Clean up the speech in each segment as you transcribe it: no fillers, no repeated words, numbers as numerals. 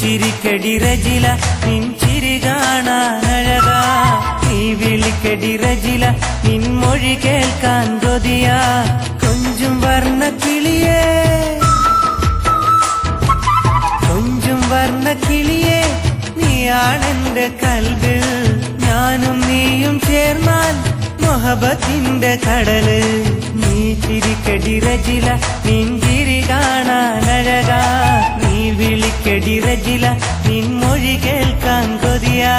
ചിരിക്കടി റജില നിൻ ചിരി കാണാനഴകാ നീ വിളിക്കടി റജില നിൻ മൊഴി കേൾക്കാൻ കൊതിയാ കൊഞ്ചും വർണ്ണ കിളിയേ കൊഞ്ചും വർണ്ണ കിളിയേ നീയാണെന്റെ കൽബ് ഞാനും നീയും ചേർന്നാൽ മൊഹബത്തിന്റെ കടല് നീ ചിരിക്കടി റജില നിൻ ചിരി കാണാനഴകാ നീ വിളിക്കടി റജില നിൻ മൊഴി കേൾക്കാൻ കൊതിയാ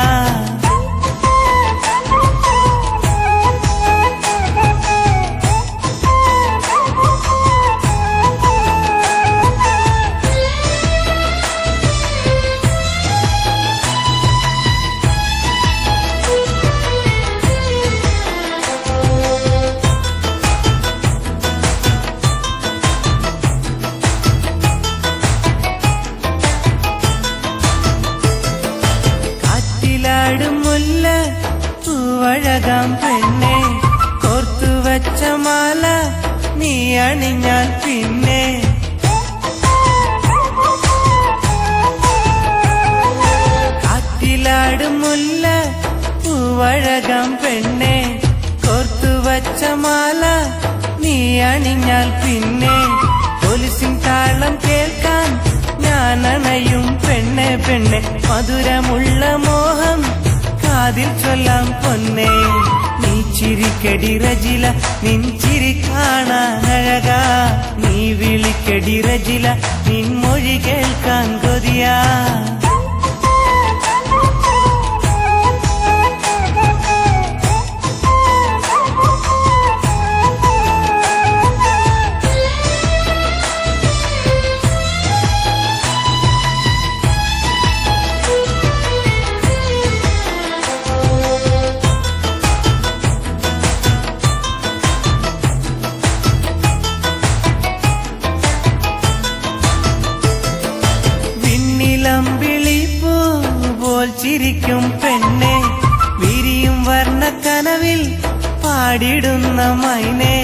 മുല്ല പൂവഴകാം പെണ്ണെ കോർത്തുവച്ച മാല നീ അണിഞ്ഞാൽ പിന്നെ കാറ്റിലാടും മുല്ല പൂവഴകാം പെണ്ണെ കോർത്തുവച്ച മാല നീ അണിഞ്ഞാൽ പിന്നെ പോലീസിൻ താളം കേൾക്കാൻ ഞാൻ അണയും പെണ്ണെ പെണ്ണെ മധുരമുള്ള മോഹം കാതിൽ ചൊല്ലാം പൊന്നെ നീ ചിരിക്കടി റജില നിൻ ചിരി കാണാനഴകാ നീ വിളിക്കടി റജില നിൻ മൊഴി കേൾക്കാൻ കൊതിയാ ചിരിക്കും പെണ്ണെ വിരിയും വർണ്ണക്കനവിൽ പാടിടുന്ന മൈനെ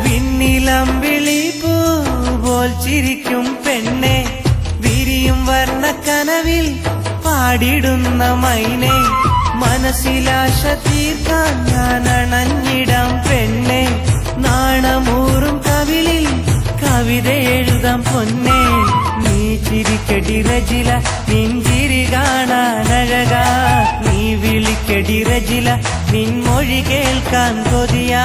വിണ്ണിലമ്പിളി പോൽ ചിരിക്കും പെണ്ണെ വിരിയും വർണ്ണക്കനവിൽ പാടിടുന്ന മൈനെ മനസ്സിലാശ തീർക്കാൻ ഞാൻ അണഞ്ഞിടാം പെണ്ണെ നാണമൂറും കവിളിൽ കവിത എഴുതാം പൊന്നെ നീ ചിരിക്കടി റജില നിൻ ചിരി കാണാനഴകാ നീ വിളിക്കടി റജില നിൻ മൊഴി കേൾക്കാൻ കൊതിയാ